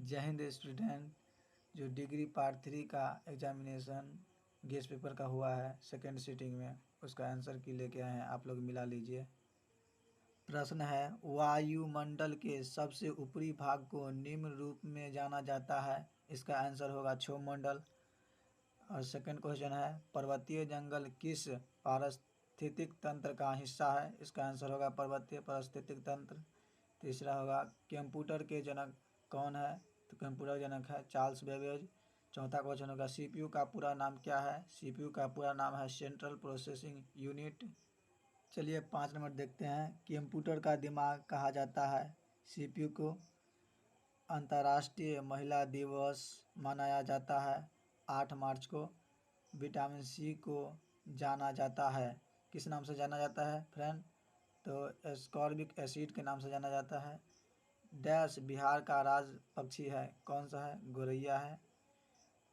जय हिंद स्टूडेंट। जो degree part 3 का एग्जामिनेशन गेस्ट पेपर का हुआ है सेकेंड सीटिंग में, उसका आंसर की लेके आए हैं, आप लोग मिला लीजिए। प्रश्न है, वायुमंडल के सबसे ऊपरी भाग को निम्न रूप में जाना जाता है। इसका आंसर होगा क्षोभमंडल। और सेकंड क्वेश्चन है, पर्वतीय जंगल किस पारिस्थितिक तंत्र का हिस्सा है। इसका आंसर होगा पर्वतीय पारिस्थितिक तंत्र। तीसरा होगा, कंप्यूटर के जनक कौन है। तो कंप्यूटर जनक है चार्ल्स बेबेज। चौथा क्वेश्चन होगा, सीपीयू का पूरा नाम क्या है। सीपीयू का पूरा नाम है सेंट्रल प्रोसेसिंग यूनिट। चलिए 5 नंबर देखते हैं। कंप्यूटर का दिमाग कहा जाता है सीपीयू को। अंतर्राष्ट्रीय महिला दिवस मनाया जाता है 8 मार्च को। विटामिन सी को जाना जाता है, किस नाम से जाना जाता है फ्रेंड। तो एस्कॉर्बिक एसिड के नाम से जाना जाता है। डैश बिहार का राज पक्षी है, कौन सा है, गोरैया है।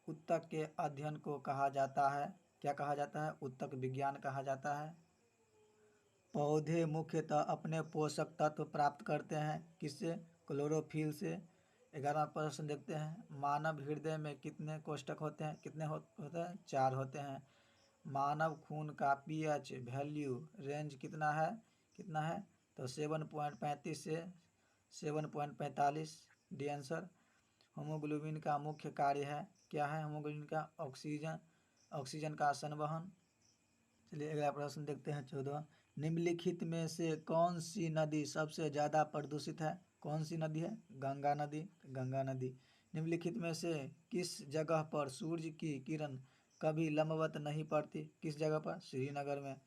उत्तक के अध्ययन को कहा जाता है, क्या कहा जाता है, उत्तक विज्ञान कहा जाता है। पौधे मुख्यतः अपने पोषक तत्व प्राप्त करते हैं किससे, क्लोरोफिल से। 11वां प्रश्न देखते हैं, मानव हृदय में कितने कोष्ठक होते हैं, कितने होते हैं, 4 होते हैं। मानव खून का पीएच वैल्यू रेंज कितना है, तो 7.35 से 7.45 डी आंसर। होमोग्लोबिन का मुख्य कार्य है, क्या है होमोग्लोबिन का, ऑक्सीजन का संवहन। चलिए अगला प्रश्न देखते हैं 14। निम्नलिखित में से कौन सी नदी सबसे ज़्यादा प्रदूषित है। कौन सी नदी है, गंगा नदी। गंगा नदी। निम्नलिखित में से किस जगह पर सूर्य की किरण कभी लंबवत नहीं पड़ती, किस जगह पर, श्रीनगर में।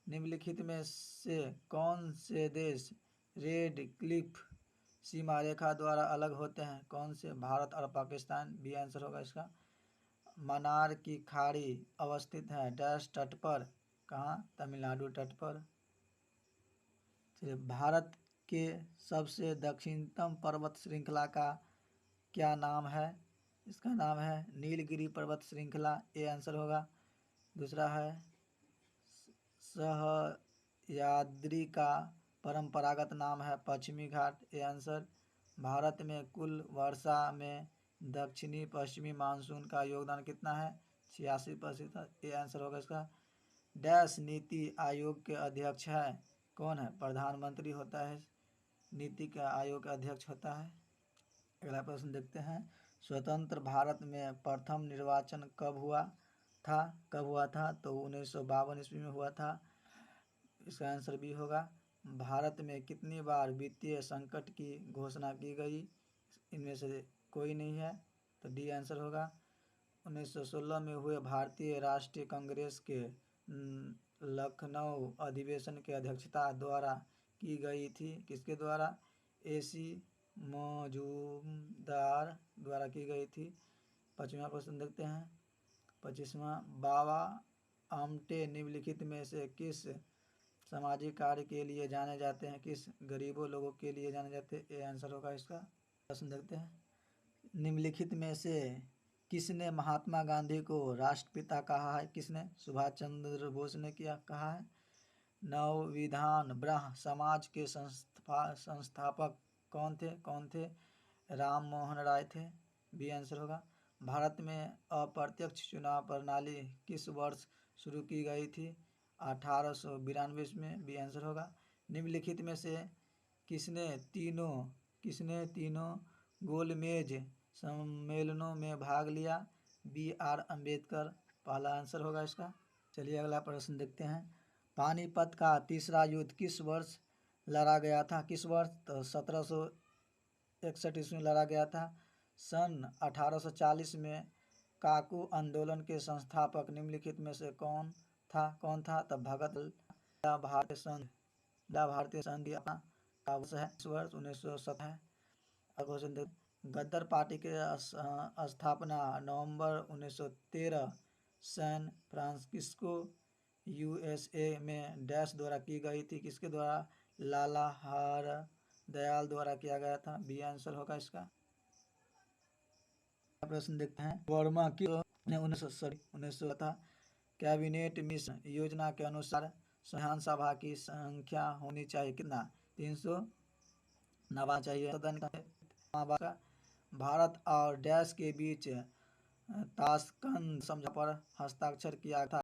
निम्नलिखित में से कौन से देश रेड क्लिफ सीमा रेखा द्वारा अलग होते हैं, कौन से, भारत और पाकिस्तान। बी आंसर होगा इसका। मन्नार की खाड़ी अवस्थित है डैश तट पर, कहाँ, तमिलनाडु तट पर। चलिए, भारत के सबसे दक्षिणतम पर्वत श्रृंखला का क्या नाम है। इसका नाम है नीलगिरी पर्वत श्रृंखला, ए आंसर होगा। दूसरा है, सह्याद्री का परंपरागत नाम है पश्चिमी घाट, ए आंसर। भारत में कुल वर्षा में दक्षिणी पश्चिमी मानसून का योगदान कितना है, 86%, ए आंसर होगा इसका। डैश नीति आयोग के अध्यक्ष है, कौन है, प्रधानमंत्री होता है, नीति का आयोग का अध्यक्ष होता है। अगला प्रश्न देखते हैं, स्वतंत्र भारत में प्रथम निर्वाचन कब हुआ था, तो 1952 ईस्वी में हुआ था। इसका आंसर भी होगा। भारत में कितनी बार वित्तीय संकट की घोषणा की गई, इनमें से कोई नहीं है, तो डी आंसर होगा। 1916 में हुए भारतीय राष्ट्रीय कांग्रेस के लखनऊ अधिवेशन की अध्यक्षता द्वारा की गई थी, किसके द्वारा, एसी मौजूमदार द्वारा की गई थी। 25वां प्रश्न देखते हैं। 25वां, बाबा आमटे निम्नलिखित में से किस सामाजिक कार्य के लिए जाने जाते हैं, किस गरीबों लोगों के लिए जाने जाते हैं, ये आंसर होगा इसका। प्रश्न देखते हैं, निम्नलिखित में से किसने महात्मा गांधी को राष्ट्रपिता कहा है, किसने, सुभाष चंद्र बोस ने किया कहा है। नवविधान ब्रह्म समाज के संस्थापक कौन थे, राम मोहन राय थे, बी आंसर होगा। भारत में अप्रत्यक्ष चुनाव प्रणाली किस वर्ष शुरू की गई थी, 1892 में, बी आंसर होगा। निम्नलिखित में से किसने तीनों गोलमेज सम्मेलनों में भाग लिया, बी आर अम्बेडकर, पहला आंसर होगा इसका। चलिए अगला प्रश्न देखते हैं। पानीपत का तीसरा युद्ध किस वर्ष लड़ा गया था, किस वर्ष, तो 1761 ईस्वी में लड़ा गया था। सन 1840 में काकू आंदोलन के संस्थापक निम्नलिखित में से कौन था, तब भगत भारतीय संघ का वर्ष है, इस वर्ष 1907 है। क्वेश्चन, गदर पार्टी के स्थापना नवंबर 1913 सैन फ्रांसिस्को यूएसए में डैश द्वारा की गई थी, किसके द्वारा, लाला हरदयाल द्वारा किया गया था, बी आंसर होगा इसका। प्रश्न देखते हैं, वर्मा की 1900 था। कैबिनेट मिशन योजना के अनुसार संविधान सभा की संख्या होनी चाहिए कितना, 300 नवा चाहिए। सदन का भारत और डैश के बीच ताशकंद समझौते पर हस्ताक्षर किया था।